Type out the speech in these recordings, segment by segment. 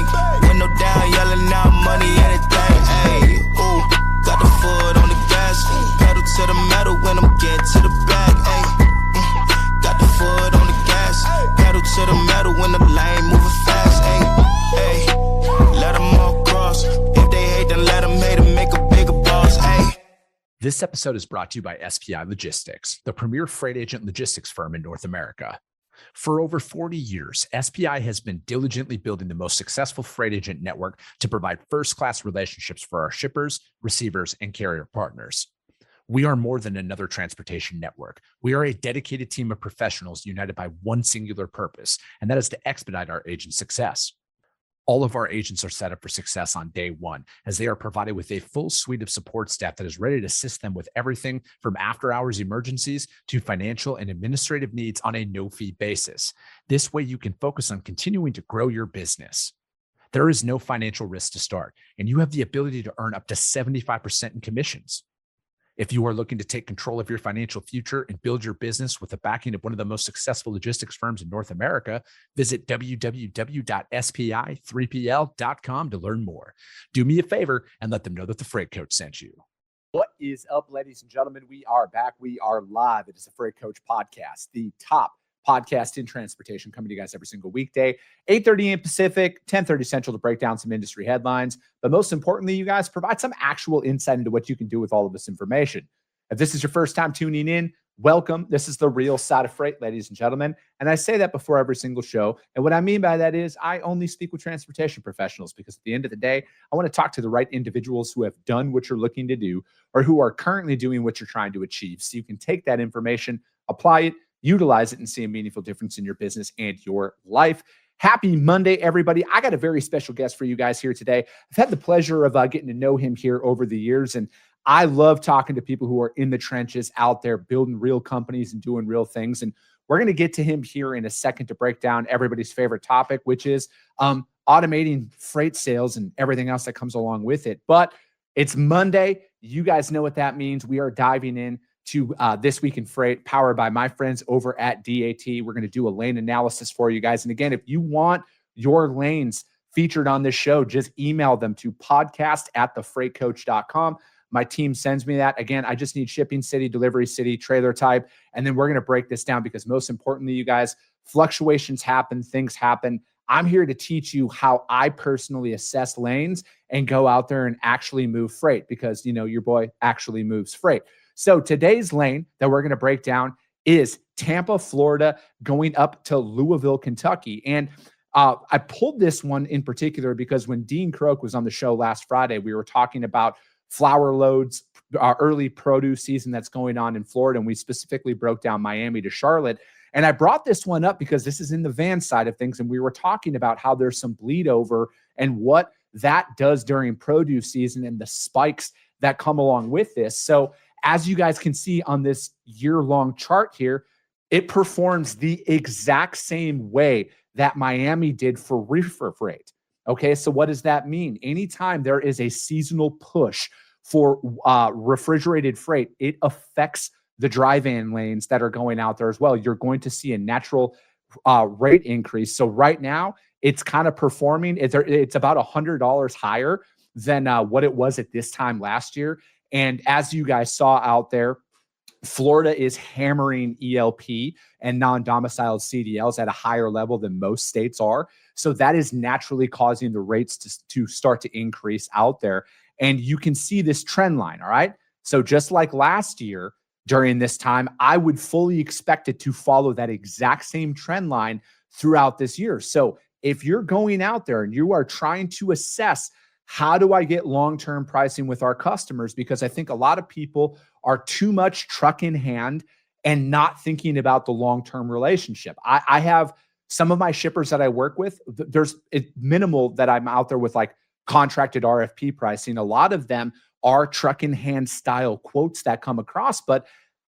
ayy. Window down, yelling out money, anything, ayy. Ooh, got the foot on the gas, pedal to the metal when I'm getting to the bag, ayy. Got the foot on the gas, pedal to the metal when the lane moving fast, ayy. Ayy, let them all cross. If they hate, then let them hate and make a bigger boss, ayy. This episode is brought to you by SPI Logistics, the premier freight agent logistics firm in North America. For over 40 years, SPI has been diligently building the most successful freight agent network to provide first-class relationships for our shippers, receivers, and carrier partners. We are more than another transportation network. We are a dedicated team of professionals united by one singular purpose, and that is to expedite our agents' success. All of our agents are set up for success on day one, as they are provided with a full suite of support staff that is ready to assist them with everything from after-hours emergencies to financial and administrative needs on a no-fee basis. This way, you can focus on continuing to grow your business. There is no financial risk to start, and you have the ability to earn up to 75% in commissions. If you are looking to take control of your financial future and build your business with the backing of one of the most successful logistics firms in North America, visit www.spi3pl.com to learn more. Do me a favor and let them know that the Freight Coach sent you. What is up, ladies and gentlemen? We are back. We are live. It is the Freight Coach podcast, the top podcast in transportation, coming to you guys every single weekday, 8:30 a.m. Pacific, 10:30 Central, to break down some industry headlines. But most importantly, you guys provide some actual insight into what you can do with all of this information. If this is your first time tuning in, welcome. This is the real side of freight, ladies and gentlemen. And I say that before every single show. And what I mean by that is I only speak with transportation professionals, because at the end of the day, I want to talk to the right individuals who have done what you're looking to do or who are currently doing what you're trying to achieve. So you can take that information, apply it, utilize it, and see a meaningful difference in your business and your life. Happy Monday, everybody. I got a very special guest for you guys here today. I've had the pleasure of getting to know him here over the years, and I love talking to people who are in the trenches out there building real companies and doing real things. And we're going to get to him here in a second to break down everybody's favorite topic, which is automating freight sales and everything else that comes along with it. But it's Monday. You guys know what that means. We are diving in to This Week in Freight, powered by my friends over at DAT. We're going to do a lane analysis for you guys. And again, if you want your lanes featured on this show, just email them to podcast@thefreightcoach.com. My team sends me that. Again, I just need shipping city, delivery city, trailer type. And then we're going to break this down, because most importantly, you guys, fluctuations happen, things happen. I'm here to teach you how I personally assess lanes and go out there and actually move freight, because, you know, your boy actually moves freight. So today's lane that we're going to break down is Tampa, Florida, going up to Louisville, Kentucky. And I pulled this one in particular because when Dean Croak was on the show last Friday, we were talking about flower loads, our early produce season that's going on in Florida. And we specifically broke down Miami to Charlotte. And I brought this one up because this is in the van side of things. And we were talking about how there's some bleed over and what that does during produce season and the spikes that come along with this. So as you guys can see on this year-long chart here, it performs the exact same way that Miami did for reefer freight. Okay, so what does that mean? Anytime there is a seasonal push for refrigerated freight, it affects the dry van lanes that are going out there as well. You're going to see a natural rate increase. So right now, it's kind of performing. It's about $100 higher than what it was at this time last year. And as you guys saw out there, Florida is hammering ELP and non-domiciled CDLs at a higher level than most states are. So that is naturally causing the rates to start to increase out there. And you can see this trend line, all right? So just like last year during this time, I would fully expect it to follow that exact same trend line throughout this year. So if you're going out there and you are trying to assess, how do I get long-term pricing with our customers? Because I think a lot of people are too much truck in hand and not thinking about the long-term relationship. I have some of my shippers that I work with, it's minimal that I'm out there with like contracted RFP pricing. A lot of them are truck in hand style quotes that come across, but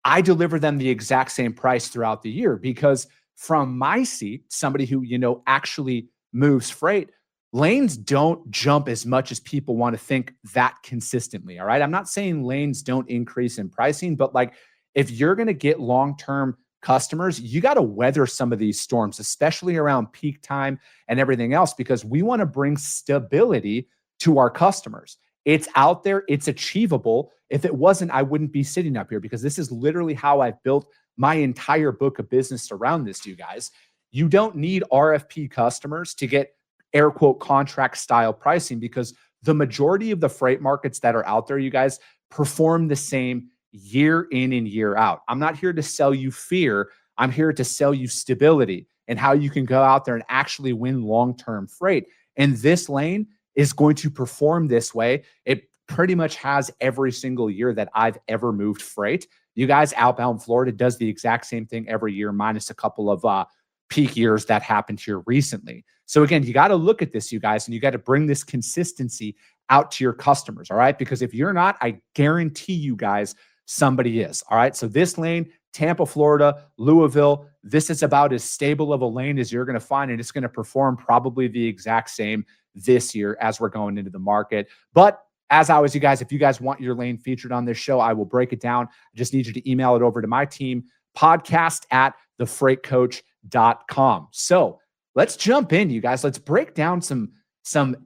I deliver them the exact same price throughout the year, because from my seat, somebody who, you know, actually moves freight, lanes don't jump as much as people want to think that consistently. All right. I'm not saying lanes don't increase in pricing, but like if you're going to get long-term customers, you got to weather some of these storms, especially around peak time and everything else, because we want to bring stability to our customers. It's out there. It's achievable. If it wasn't, I wouldn't be sitting up here, because this is literally how I've built my entire book of business around this, you guys. You don't need RFP customers to get air quote contract style pricing, because the majority of the freight markets that are out there, you guys, perform the same year in and year out. I'm not here to sell you fear. I'm here to sell you stability and how you can go out there and actually win long-term freight. And this lane is going to perform this way. It pretty much has every single year that I've ever moved freight. You guys, outbound Florida does the exact same thing every year, minus a couple of peak years that happened here recently. So again, you got to look at this, you guys, and you got to bring this consistency out to your customers. All right. Because if you're not, I guarantee you guys, somebody is. All right. So this lane, Tampa, Florida, Louisville, this is about as stable of a lane as you're going to find. And it's going to perform probably the exact same this year as we're going into the market. But as always, you guys, if you guys want your lane featured on this show, I will break it down. I just need you to email it over to my team, podcast@thefreightcoach.com. So let's jump in, you guys. Let's break down some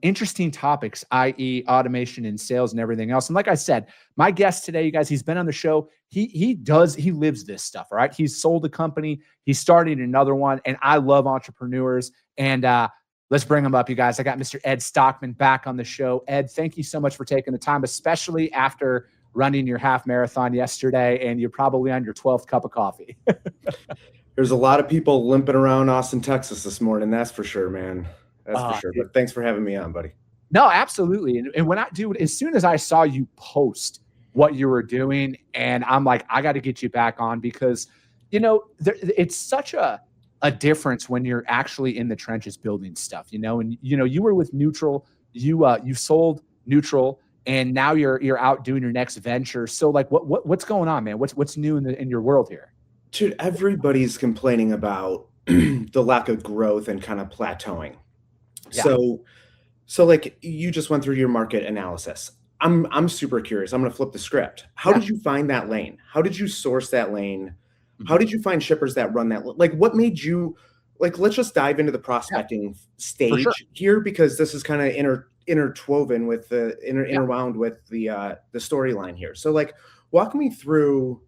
interesting topics, i.e. automation and sales and everything else. And like I said, my guest today, you guys, he's been on the show. He lives this stuff, all right? He's sold a company. He's starting another one. And I love entrepreneurs. And let's bring him up, you guys. I got Mr. Ed Stockman back on the show. Ed, thank you so much for taking the time, especially after running your half marathon yesterday, and you're probably on your 12th cup of coffee. There's a lot of people limping around Austin, Texas this morning. That's for sure, man. That's for sure. But thanks for having me on, buddy. No, absolutely. And when as soon as I saw you post what you were doing, and I'm like, I got to get you back on, because, it's such a difference when you're actually in the trenches building stuff, and, you were with Neutral, you sold Neutral, and now you're out doing your next venture. So like, what's going on, man? What's new in your world here? Dude, everybody's complaining about the lack of growth and kind of plateauing. Yeah. So like, you just went through your market analysis. I'm super curious. I'm going to flip the script. How did you find that lane? How did you source that lane? How did you find shippers that run that? Like, what made you, like, let's just dive into the prospecting stage here, because this is kind of interwoven with the interwound with the storyline here. So like, walk me through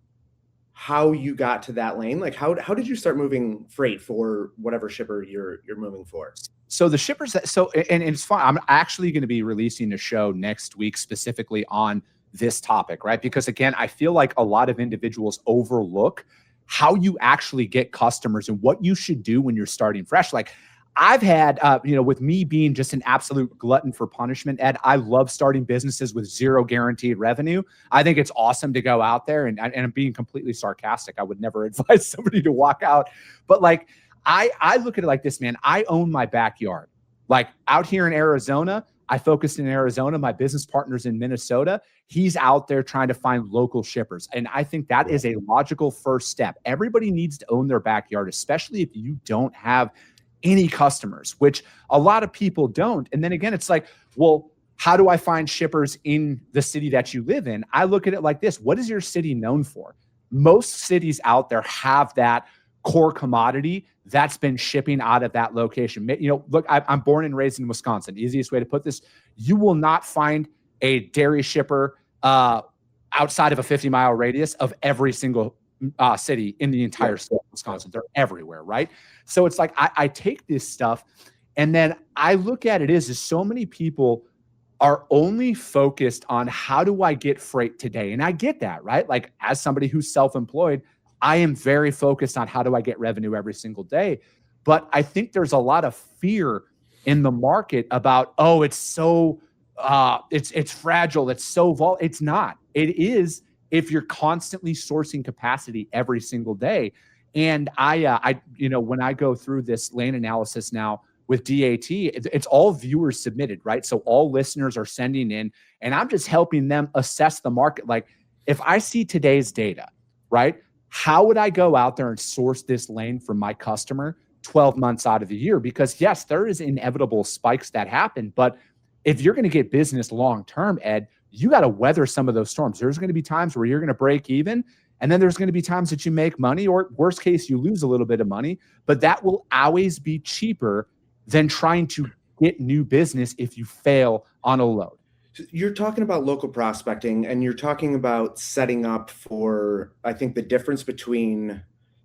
how you got to that lane. Like, how did you start moving freight for whatever shipper you're moving for? So the shippers and it's fun. I'm actually going to be releasing a show next week specifically on this topic, right? Because again, I feel like a lot of individuals overlook how you actually get customers and what you should do when you're starting fresh. Like, I've had, with me being just an absolute glutton for punishment, Ed, I love starting businesses with zero guaranteed revenue. I think it's awesome to go out there, and I'm being completely sarcastic. I would never advise somebody to walk out. But like, I look at it like this, man. I own my backyard. Like, out here in Arizona, I focused in Arizona. My business partner's in Minnesota. He's out there trying to find local shippers. And I think that is a logical first step. Everybody needs to own their backyard, especially if you don't have any customers, which a lot of people don't. And then again, it's like, well, how do I find shippers in the city that you live in? I look at it like this. What is your city known for? Most cities out there have that core commodity that's been shipping out of that location. Look, I'm born and raised in Wisconsin. Easiest way to put this, you will not find a dairy shipper outside of a 50-mile radius of every single city in the entire state of Wisconsin. They're everywhere, right? So it's like, I take this stuff and then I look at it is so many people are only focused on how do I get freight today? And I get that, right? Like, as somebody who's self-employed, I am very focused on how do I get revenue every single day. But I think there's a lot of fear in the market about, oh, it's so, it's fragile. It's so volatile. It's not. It is if you're constantly sourcing capacity every single day. And I when I go through this lane analysis now with DAT, it's all viewers submitted, right? So all listeners are sending in, and I'm just helping them assess the market. Like, if I see today's data, right? How would I go out there and source this lane for my customer 12 months out of the year? Because yes, there is inevitable spikes that happen, but if you're going to get business long-term, Ed, you got to weather some of those storms. There's going to be times where you're going to break even And then there's going to be times that you make money, or worst case, you lose a little bit of money, but that will always be cheaper than trying to get new business if you fail on a load. You're talking about local prospecting, and you're talking about setting up for, I think, the difference between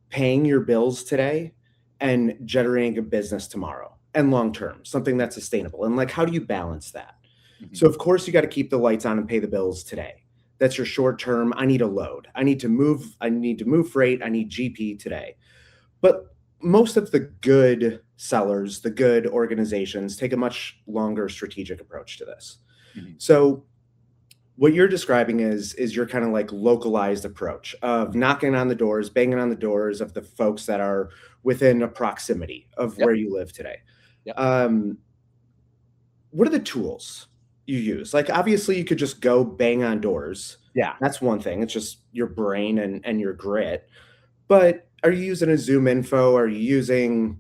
paying your bills today and generating a business tomorrow and long term, something that's sustainable. And like, how do you balance that? So of course you got to keep the lights on and pay the bills today. That's your short term. I need a load. I need to move freight. I need GP today. But most of the good sellers, the good organizations take a much longer strategic approach to this. So what you're describing is your kind of like localized approach of knocking on the doors, banging on the doors of the folks that are within a proximity of where you live today. What are the tools you use? Like, obviously you could just go bang on doors. Yeah. That's one thing. It's just your brain and your grit. But are you using a Zoom info? Are you using,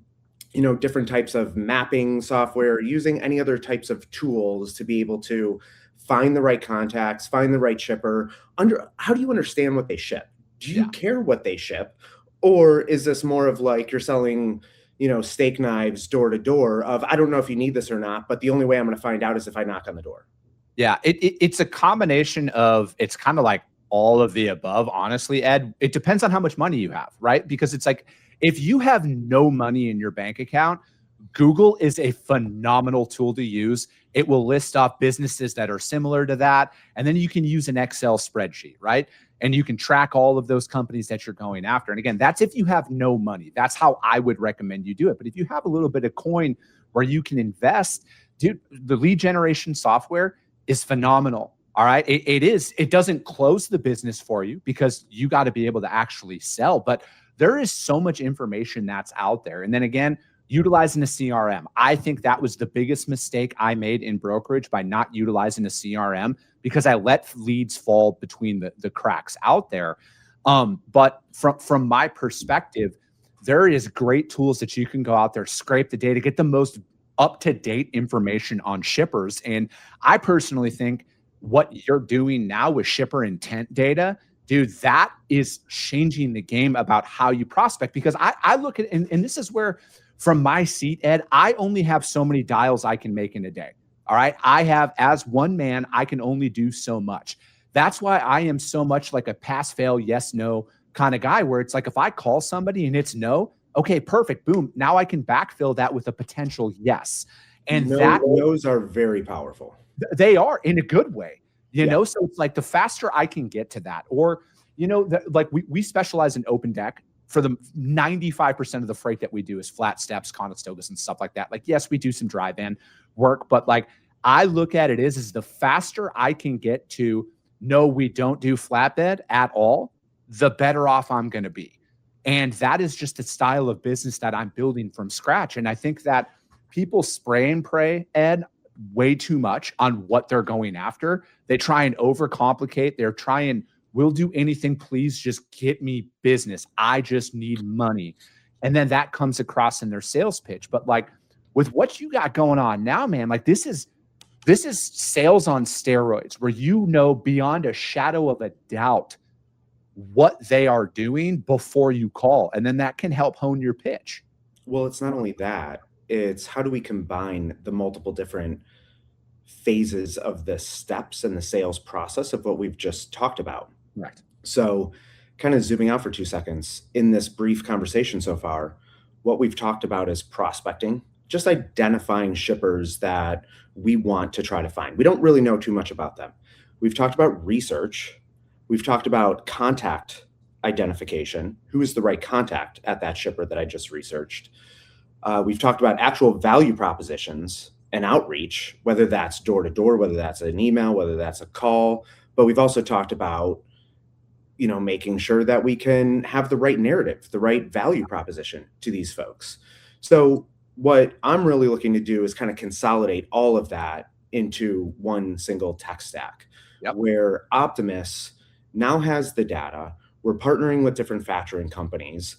different types of mapping software? Are you using any other types of tools to be able to find the right contacts, find the right shipper? How do you understand what they ship? Do you care what they ship? Or is this more of like you're selling, steak knives door to door of, I don't know if you need this or not, but the only way I'm going to find out is if I knock on the door? Yeah, it's a combination of, it's kind of like all of the above, honestly, Ed. It depends on how much money you have, right? Because it's like, if you have no money in your bank account, Google is a phenomenal tool to use. It will list off businesses that are similar to that. And then you can use an Excel spreadsheet, right? And you can track all of those companies that you're going after. And again, that's if you have no money. That's how I would recommend you do it. But if you have a little bit of coin where you can invest, dude, the lead generation software is phenomenal. All right. It doesn't close the business for you because you got to be able to actually sell. But there is so much information that's out there. And then again, utilizing a CRM. I think that was the biggest mistake I made in brokerage by not utilizing a CRM, because I let leads fall between the cracks out there. But from my perspective, there is great tools that you can go out there, scrape the data, get the most up-to-date information on shippers. And I personally think what you're doing now with shipper intent data, dude, that is changing the game about how you prospect. Because I look at, and this is where, from my seat, Ed, I only have so many dials I can make in a day. All right. I have, as one man, I can only do so much. That's why I am so much like a pass, fail, yes, no kind of guy, where it's like, if I call somebody and it's no, okay, perfect. Boom. Now I can backfill that with a potential yes. And those are very powerful. They are, in a good way, know? So it's like, the faster I can get to that, or, like we specialize in open deck. For the 95% of the freight that we do is flat steps, Conestogas, and stuff like that. Like, yes, we do some dry van work, but like, I look at it is the faster I can get to, no, we don't do flatbed at all, the better off I'm going to be. And that is just the style of business that I'm building from scratch. And I think that people spray and pray, Ed, way too much on what they're going after. They try and overcomplicate. They're trying, we'll do anything, please just get me business. I just need money. And then that comes across in their sales pitch. But like, with what you got going on now, man, like this is sales on steroids, where beyond a shadow of a doubt what they are doing before you call. And then that can help hone your pitch. Well, it's not only that, it's how do we combine the multiple different phases of the steps in the sales process of what we've just talked about. Right. So kind of zooming out for 2 seconds in this brief conversation so far, what we've talked about is prospecting, just identifying shippers that we want to try to find. We don't really know too much about them. We've talked about research. We've talked about contact identification. Who is the right contact at that shipper that I just researched? We've talked about actual value propositions and outreach, whether that's door to door, whether that's an email, whether that's a call. But we've also talked about, making sure that we can have the right narrative, the right value proposition to these folks. So what I'm really looking to do is kind of consolidate all of that into one single tech stack, where Optimus now has the data. We're partnering with different factoring companies.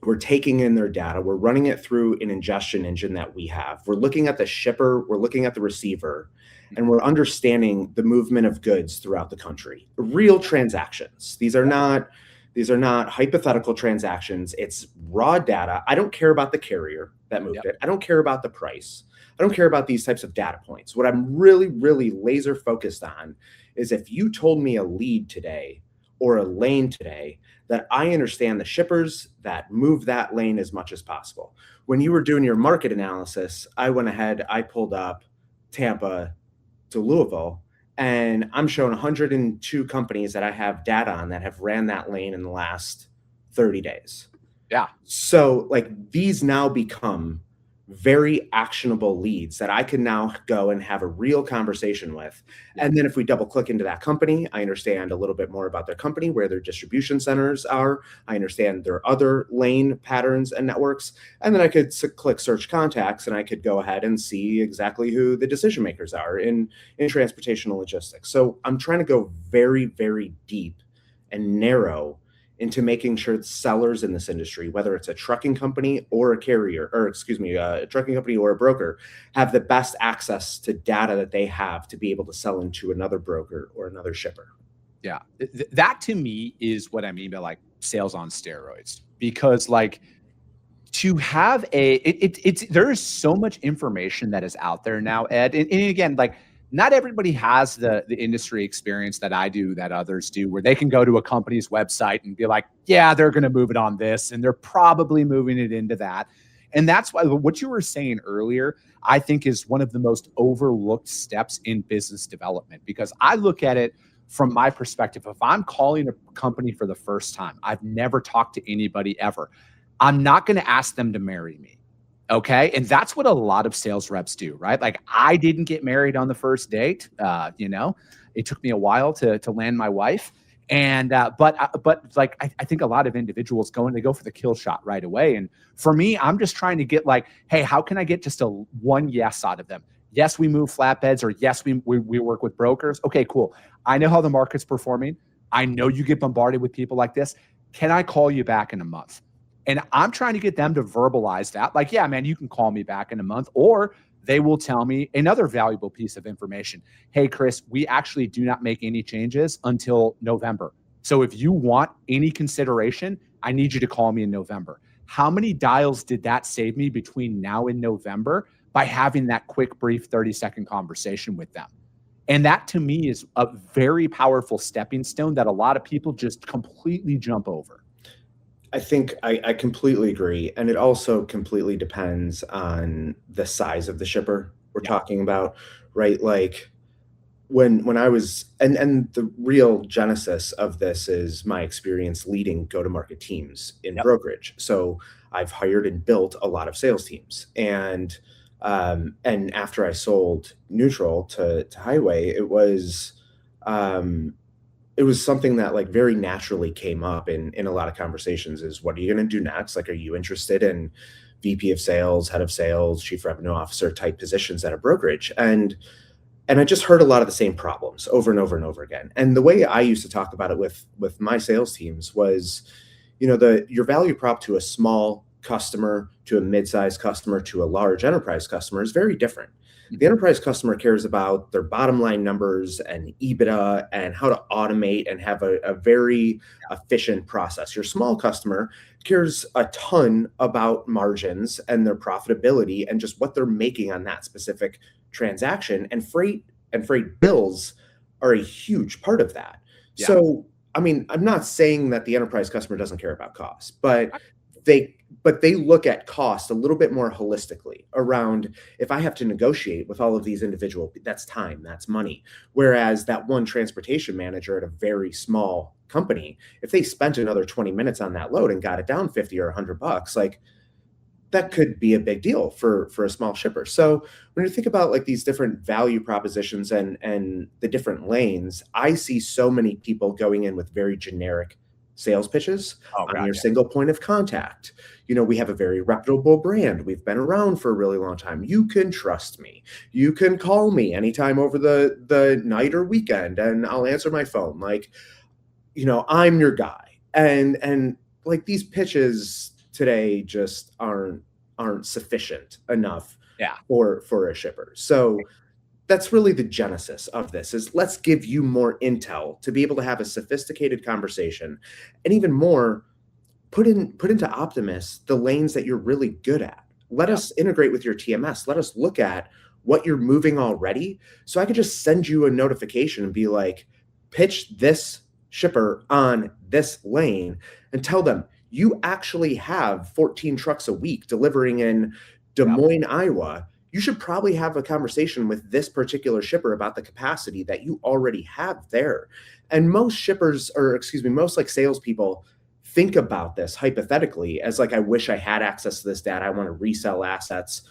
We're taking in their data. We're running it through an ingestion engine that we have. We're looking at the shipper. We're looking at the receiver. And we're understanding the movement of goods throughout the country. Real transactions. These are not, These are not hypothetical transactions. It's raw data. I don't care about the carrier that moved it. I don't care about the price. I don't care about these types of data points. What I'm really, really laser focused on is if you told me a lead today or a lane today, that I understand the shippers that move that lane as much as possible. When you were doing your market analysis, I went ahead, I pulled up Tampa to Louisville, and I'm showing 102 companies that I have data on that have ran that lane in the last 30 days. Yeah. So like these now become very actionable leads that I can now go and have a real conversation with. And then if we double click into that company, I understand a little bit more about their company, where their distribution centers are. I understand their other lane patterns and networks. And then I could click search contacts, and I could go ahead and see exactly who the decision makers are in transportation logistics. So I'm trying to go very, very deep and narrow into making sure sellers in this industry, whether it's a trucking company or a carrier, or excuse me, a trucking company or a broker, have the best access to data that they have to be able to sell into another broker or another shipper. Yeah. That to me is what I mean by like sales on steroids, because like to have there is so much information that is out there now, Ed. And again, like not everybody has the industry experience that I do, that others do, where they can go to a company's website and be like, yeah, they're going to move it on this, and they're probably moving it into that. And that's why what you were saying earlier, I think, is one of the most overlooked steps in business development, because I look at it from my perspective. If I'm calling a company for the first time, I've never talked to anybody ever, I'm not going to ask them to marry me. Okay. And that's what a lot of sales reps do, right? Like I didn't get married on the first date. It took me a while to land my wife. And, but like, I think a lot of individuals they go for the kill shot right away. And for me, I'm just trying to get like, hey, how can I get just one yes out of them? Yes, we move flatbeds, or yes, we work with brokers. Okay, cool. I know how the market's performing. I know you get bombarded with people like this. Can I call you back in a month? And I'm trying to get them to verbalize that. Like, yeah, man, you can call me back in a month. Or they will tell me another valuable piece of information. Hey, Chris, we actually do not make any changes until November. So if you want any consideration, I need you to call me in November. How many dials did that save me between now and November by having that quick, brief 30-second conversation with them? And that to me is a very powerful stepping stone that a lot of people just completely jump over. I think I completely agree. And it also completely depends on the size of the shipper we're talking about, right? Like when I was, and the real genesis of this is my experience leading go-to-market teams in brokerage. So I've hired and built a lot of sales teams. And after I sold Neutral to Highway, it was something that like very naturally came up in a lot of conversations is, what are you going to do next? Like, are you interested in VP of sales, head of sales, chief revenue officer type positions at a brokerage? And I just heard a lot of the same problems over and over and over again. And the way I used to talk about it with my sales teams was, your value prop to a small customer, to a mid-sized customer, to a large enterprise customer is very different. The enterprise customer cares about their bottom line numbers and EBITDA and how to automate and have a very efficient process. Your small customer cares a ton about margins and their profitability and just what they're making on that specific transaction. And freight bills are a huge part of that. Yeah. So, I mean, I'm not saying that the enterprise customer doesn't care about costs, but they look at cost a little bit more holistically around, if I have to negotiate with all of these individual, that's time, that's money. Whereas that one transportation manager at a very small company, if they spent another 20 minutes on that load and got it down 50 or $100, like that could be a big deal for a small shipper. So when you think about like these different value propositions and the different lanes, I see so many people going in with very generic sales pitches on your single point of contact. We have a very reputable brand. We've been around for a really long time. You can trust me. You can call me anytime over the night or weekend, and I'll answer my phone. Like, I'm your guy. And like these pitches today just aren't sufficient enough for a shipper. So that's really the genesis of this, is let's give you more intel to be able to have a sophisticated conversation, and even more, put into Optimus the lanes that you're really good at. Let us integrate with your TMS. Let us look at what you're moving already. So I could just send you a notification and be like, pitch this shipper on this lane, and tell them you actually have 14 trucks a week delivering in Des Moines, Iowa. You should probably have a conversation with this particular shipper about the capacity that you already have there. And most shippers, or excuse me, most like salespeople think about this hypothetically as like, I wish I had access to this data. I want to resell assets,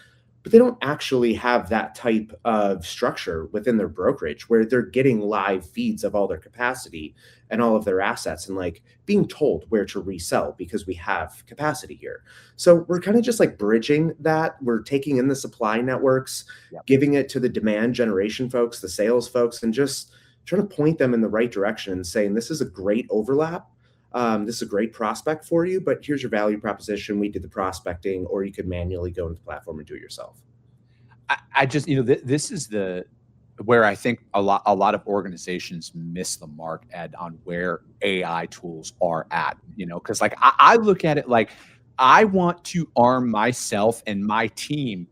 but they don't actually have that type of structure within their brokerage where they're getting live feeds of all their capacity and all of their assets, and like being told where to resell because we have capacity here. So we're kind of just like bridging that. We're taking in the supply networks, giving it to the demand generation folks, the sales folks, and just trying to point them in the right direction and saying, this is a great overlap. This is a great prospect for you, but here's your value proposition. We did the prospecting, or you could manually go into the platform and do it yourself. I just, this is where I think a lot of organizations miss the mark, Ed, on where AI tools are at, because like I look at it like I want to arm myself and my team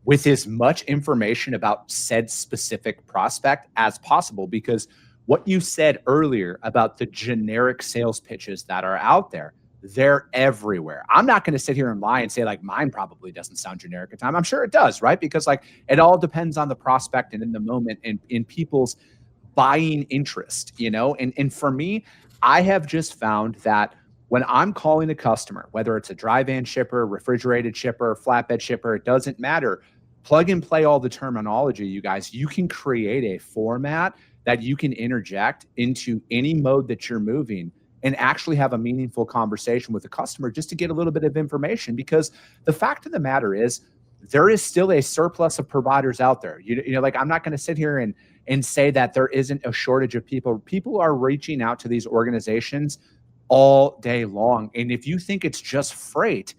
with as much information about said specific prospect as possible, because what you said earlier about the generic sales pitches that are out there, they're everywhere. I'm not going to sit here and lie and say like mine probably doesn't sound generic at time. I'm sure it does, right? Because like it all depends on the prospect and in the moment and in people's buying interest, and for me, I have just found that when I'm calling a customer, whether it's a dry van shipper, refrigerated shipper, flatbed shipper, it doesn't matter. Plug and play all the terminology, you guys. You can create a format that you can interject into any mode that you're moving and actually have a meaningful conversation with the customer just to get a little bit of information. Because the fact of the matter is, there is still a surplus of providers out there. Like I'm not going to sit here and say that there isn't a shortage of people. People are reaching out to these organizations all day long. And if you think it's just freight,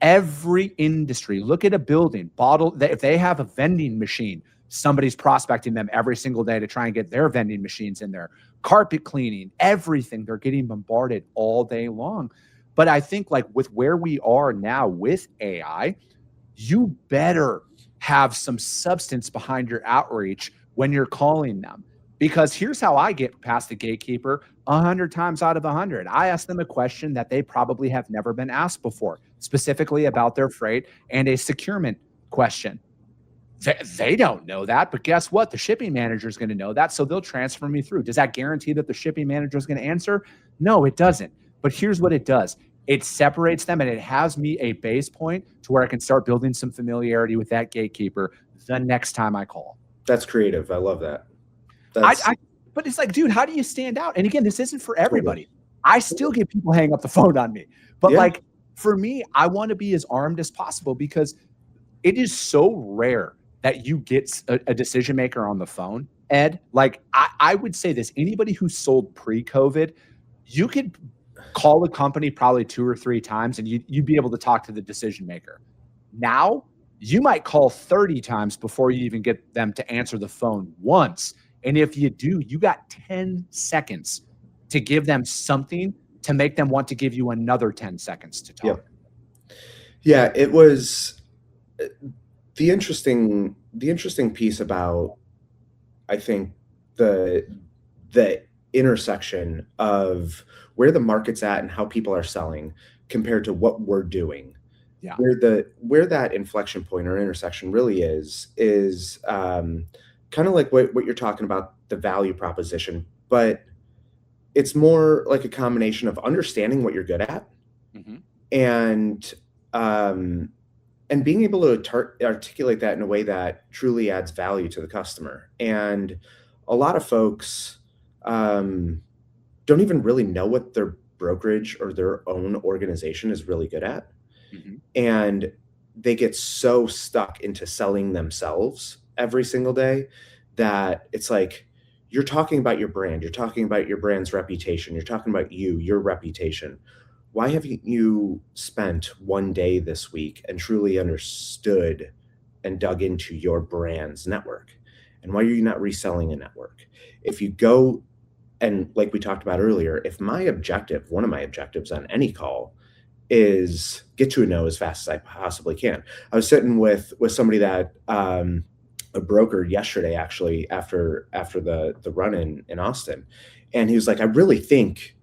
every industry, look at a building, if they have a vending machine, somebody's prospecting them every single day to try and get their vending machines in there. Carpet cleaning, everything, they're getting bombarded all day long. But I think like with where we are now with AI, you better have some substance behind your outreach when you're calling them. Because here's how I get past the gatekeeper 100 times out of 100. I ask them a question that they probably have never been asked before, specifically about their freight, and a securement question. They don't know that, but guess what? The shipping manager is going to know that, so they'll transfer me through. Does that guarantee that the shipping manager is going to answer? No, it doesn't. But here's what it does. It separates them, and it has me a base point to where I can start building some familiarity with that gatekeeper the next time I call. That's creative. I love that. But it's like, dude, how do you stand out? And again, this isn't for everybody. I still get people hang up the phone on me. But like for me, I want to be as armed as possible, because it is so rare that you get a decision maker on the phone, Ed. Like I would say this, anybody who sold pre-COVID, you could call a company probably 2 or 3 times and you'd be able to talk to the decision maker. Now you might call 30 times before you even get them to answer the phone once. And if you do, you got 10 seconds to give them something to make them want to give you another 10 seconds to talk. Yeah, it was the interesting piece about, I think, the intersection of where the market's at and how people are selling compared to what we're doing. Yeah. Where that inflection point or intersection really is kind of like what you're talking about, the value proposition, but it's more like a combination of understanding what you're good at, and being able to articulate that in a way that truly adds value to the customer. And a lot of folks don't even really know what their brokerage or their own organization is really good at. And they get so stuck into selling themselves every single day that it's like, you're talking about your brand, you're talking about your brand's reputation, you're talking about your reputation. Why haven't you spent one day this week and truly understood and dug into your brand's network? And why are you not reselling a network? If you go, and like we talked about earlier, if my objective, one of my objectives on any call is get to a no as fast as I possibly can. I was sitting with somebody that a broker yesterday, actually, after the run in Austin, and he was like, I really think,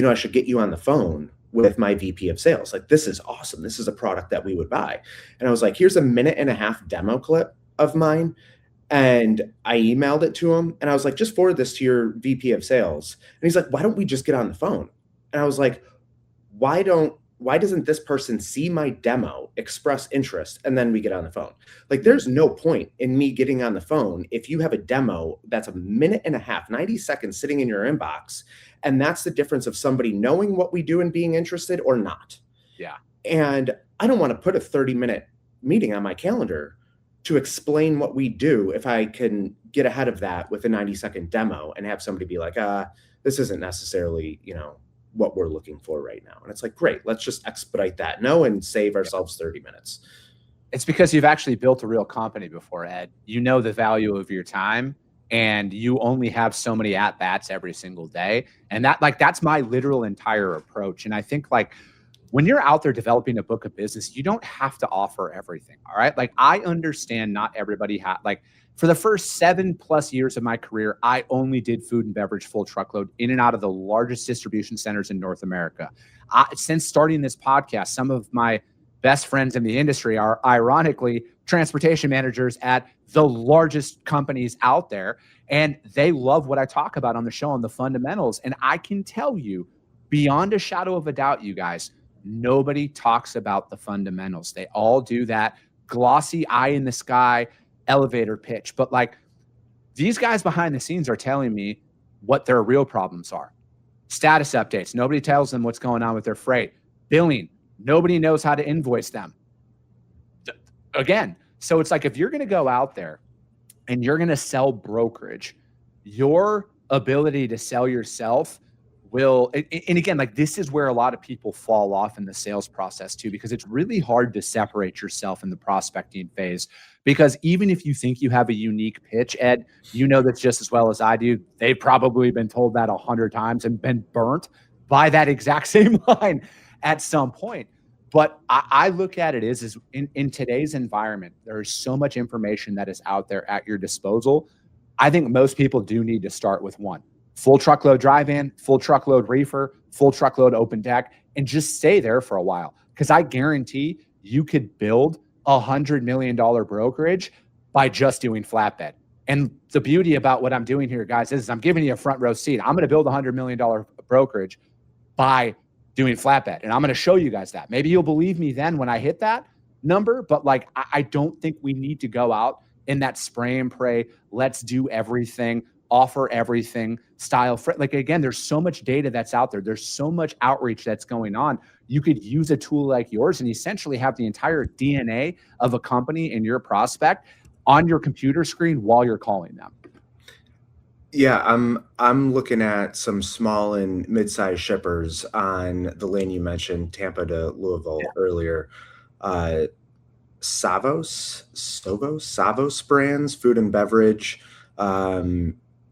I should get you on the phone with my VP of sales. Like, this is awesome. This is a product that we would buy. And I was like, here's a 1.5-minute demo clip of mine. And I emailed it to him, and I was like, just forward this to your VP of sales. And he's like, why don't we just get on the phone? And I was like, why doesn't this person see my demo, express interest, and then we get on the phone? Like, there's no point in me getting on the phone if you have a demo that's a 1.5 minutes, 90 seconds sitting in your inbox. And that's the difference of somebody knowing what we do and being interested or not. Yeah. And I don't want to put a 30-minute meeting on my calendar to explain what we do if I can get ahead of that with a 90-second demo and have somebody be like, this isn't necessarily, what we're looking for right now. And it's like, great, let's just expedite that and save ourselves 30 minutes. It's because you've actually built a real company before, Ed. You know the value of your time, and you only have so many at-bats every single day. And that's my literal entire approach. And I think when you're out there developing a book of business, you don't have to offer everything. All right. I understand not everybody for the first 7+ years of my career, I only did food and beverage full truckload in and out of the largest distribution centers in North America. Since starting this podcast, some of my best friends in the industry are ironically transportation managers at the largest companies out there. And they love what I talk about on the show on the fundamentals. And I can tell you beyond a shadow of a doubt, you guys, nobody talks about the fundamentals. They all do that glossy eye in the sky elevator pitch. But these guys behind the scenes are telling me what their real problems are. Status updates. Nobody tells them what's going on with their freight. Billing. Nobody knows how to invoice them. Again, so it's if you're going to go out there and you're going to sell brokerage, your ability to sell yourself will, and again, this is where a lot of people fall off in the sales process too, because it's really hard to separate yourself in the prospecting phase. Because even if you think you have a unique pitch, Ed, that's just as well as I do. They've probably been told that 100 times and been burnt by that exact same line at some point. But I look at it is in today's environment, there is so much information that is out there at your disposal. I think most people do need to start with one. Full truckload dry van, full truckload reefer, full truckload open deck, and just stay there for a while. Because I guarantee you could build $100 million brokerage by just doing flatbed. And the beauty about what I'm doing here, guys, is I'm giving you a front row seat. I'm going to build $100 million brokerage by doing flatbed. And I'm going to show you guys that. Maybe you'll believe me then when I hit that number. But I don't think we need to go out in that spray and pray, let's do everything, offer everything style. Again, there's so much data that's out there. There's so much outreach that's going on. You could use a tool like yours and essentially have the entire DNA of a company and your prospect on your computer screen while you're calling them. Yeah, I'm looking at some small and mid-sized shippers on the lane you mentioned, Tampa to Louisville earlier. Savos brands, food and beverage,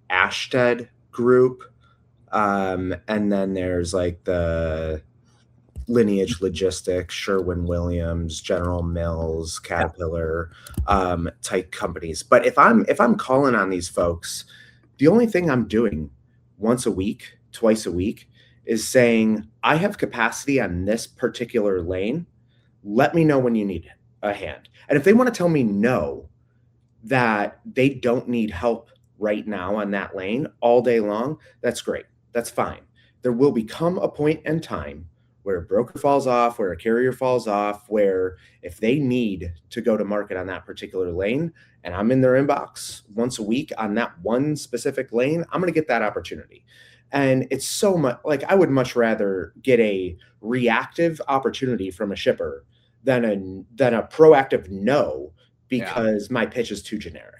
Ashted Group, and then there's the Lineage Logistics, Sherwin-Williams, General Mills, Caterpillar, type companies. But if I'm calling on these folks, the only thing I'm doing once a week, twice a week, is saying, I have capacity on this particular lane. Let me know when you need a hand. And if they want to tell me no, that they don't need help right now on that lane all day long, that's great. That's fine. There will become a point in time where a broker falls off, where a carrier falls off, where if they need to go to market on that particular lane and I'm in their inbox once a week on that one specific lane, I'm going to get that opportunity. And it's so much I would much rather get a reactive opportunity from a shipper than a proactive no, because my pitch is too generic.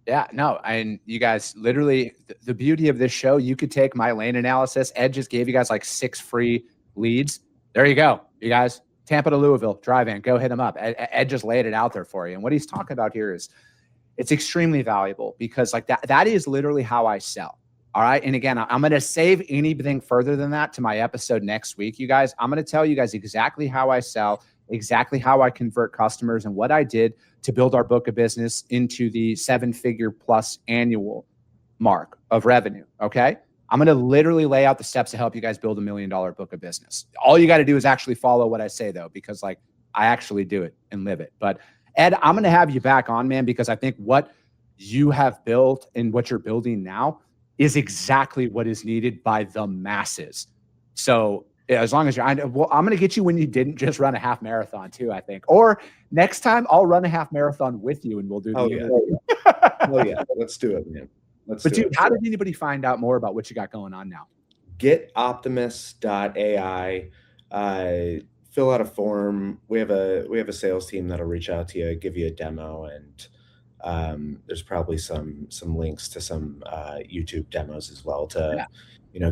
Yeah, no. And you guys, literally, the beauty of this show, you could take my lane analysis. Ed just gave you guys 6 free leads. There you go, you guys. Tampa to Louisville, drive in, go hit them up. Ed just laid it out there for you. And what he's talking about here is It's extremely valuable because like that is literally how I sell. All right. And again, I'm going to save anything further than that to my episode next week, you guys. I'm going to tell you guys exactly how I sell, exactly how I convert customers, and what I did to build our book of business into the 7-figure plus annual mark of revenue. Okay. I'm going to literally lay out the steps to help you guys build $1 million book of business. All you got to do is actually follow what I say, though, because like I actually do it and live it. But Ed, I'm going to have you back on, man, because I think what you have built and what you're building now is exactly what is needed by the masses. So as long as I'm going to get you when you didn't just run a half marathon too, I think. Or next time I'll run a half marathon with you and we'll do the Oh yeah, let's do it, man. Dude, how did anybody find out more about what you got going on now? Get Optimus.ai. Fill out a form. We have a sales team that'll reach out to you, give you a demo, and there's probably some links to some YouTube demos as well to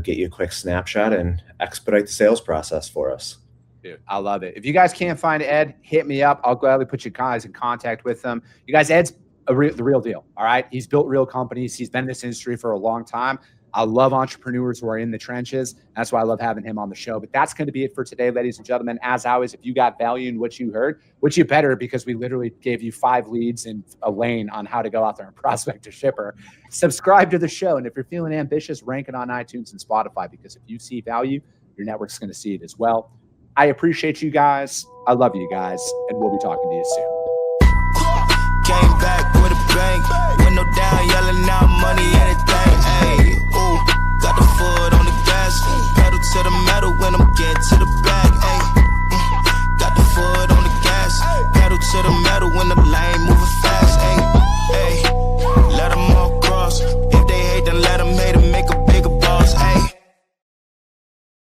get you a quick snapshot and expedite the sales process for us. Dude, I love it. If you guys can't find Ed, hit me up. I'll gladly put you guys in contact with them. You guys, Ed's the real deal. All right. He's built real companies. He's been in this industry for a long time. I love entrepreneurs who are in the trenches. That's why I love having him on the show. But that's going to be it for today, ladies and gentlemen. As always, if you got value in what you heard, which you better, because we literally gave you 5 leads and a lane on how to go out there and prospect a shipper, subscribe to the show. And if you're feeling ambitious, rank it on iTunes and Spotify, because if you see value, your network's going to see it as well. I appreciate you guys. I love you guys. And we'll be talking to you soon. Came back with a bang, window down, yelling out money, anything. Ayy, ooh, got the foot on the gas, pedal to the metal when I'm getting